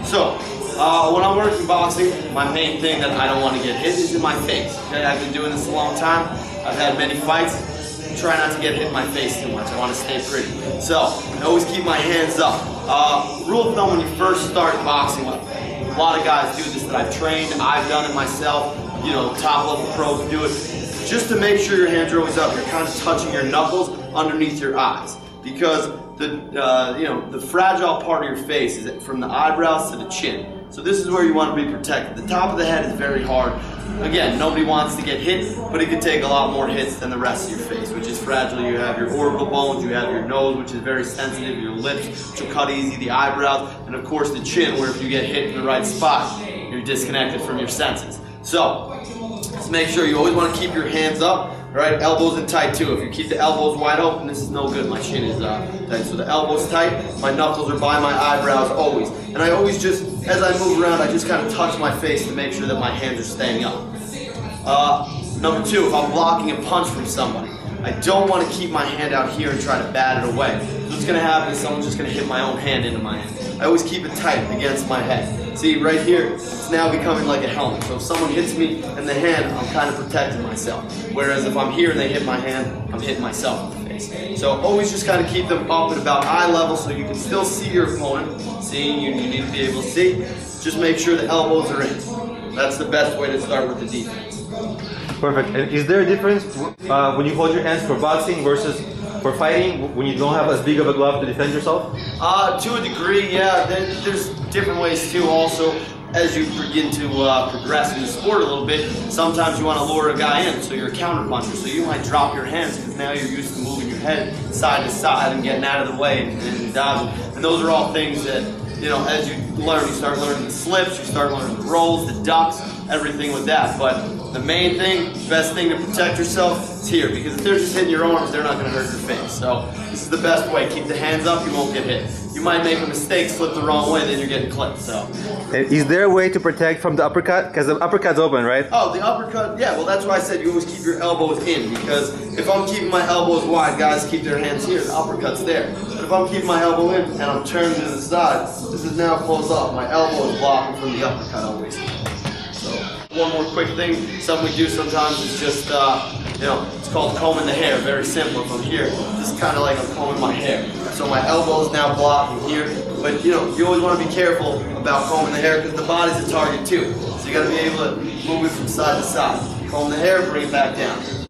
So, when I'm working boxing, my main thing that I don't want to get hit is in my face. Okay, I've been doing this a long time. I've had many fights. Try not to get hit in my face too much. I want to stay pretty. So, I always keep my hands up. Rule of thumb when you first start boxing, a lot of guys do this that I've trained, I've done it myself, you know, top level pros do it. Just to make sure your hands are always up, you're kind of touching your knuckles underneath your eyes. Because the fragile part of your face is from the eyebrows to the chin. So this is where you want to be protected. The top of the head is very hard. Again, nobody wants to get hit, but it can take a lot more hits than the rest of your face, which is fragile. You have your orbital bones, you have your nose, which is very sensitive, your lips, which will cut easy, the eyebrows, and of course the chin, where if you get hit in the right spot, you're disconnected from your senses. So, just make sure you always want to keep your hands up. Right, elbows in tight too. If you keep the elbows wide open, this is no good. My chin is tight. So the elbows tight, my knuckles are by my eyebrows always. And I always just, as I move around, I just kind of touch my face to make sure that my hands are staying up. Number two, if I'm blocking a punch from somebody, I don't want to keep my hand out here and try to bat it away. So what's going to happen is someone's just going to hit my own hand into my hand. I always keep it tight against my head. See, right here, it's now becoming like a helmet. So if someone hits me in the hand, I'm kind of protecting myself. Whereas if I'm here and they hit my hand, I'm hitting myself in the face. So always just kind of keep them up at about eye level so you can still see your opponent. See, you need to be able to see. Just make sure the elbows are in. That's the best way to start with the defense. Perfect. And is there a difference when you hold your hands for boxing versus for fighting, when you don't have as big of a glove to defend yourself? To a degree, yeah. There's different ways too. Also, as you begin to progress in the sport a little bit, sometimes you want to lure a guy in, so you're a counter puncher. So you might drop your hands because now you're used to moving your head side to side and getting out of the way and dodging. And those are all things that, you know, as you learn, you start learning the slips, you start learning the rolls, the ducks, everything with that. But the main thing, best thing to protect yourself is here, because if they're just hitting your arms, they're not going to hurt your face. So this is the best way. Keep the hands up, you won't get hit. You might make a mistake, slip the wrong way, then you're getting clipped. So, is there a way to protect from the uppercut? Because the uppercut's open, right? Oh, the uppercut, yeah, well that's why I said you always keep your elbows in, because if I'm keeping my elbows wide, guys keep their hands here, the uppercut's there. But if I'm keeping my elbow in and I'm turning to the side, this is now closed off. My elbow is blocking from the uppercut always. So, one more quick thing, something we do sometimes is just, it's called combing the hair, very simple. From here, just kind of like I'm combing my hair. So my elbow is now blocking here, but you always want to be careful about combing the hair because the body's a target too. So you got to be able to move it from side to side. Comb the hair, bring it back down.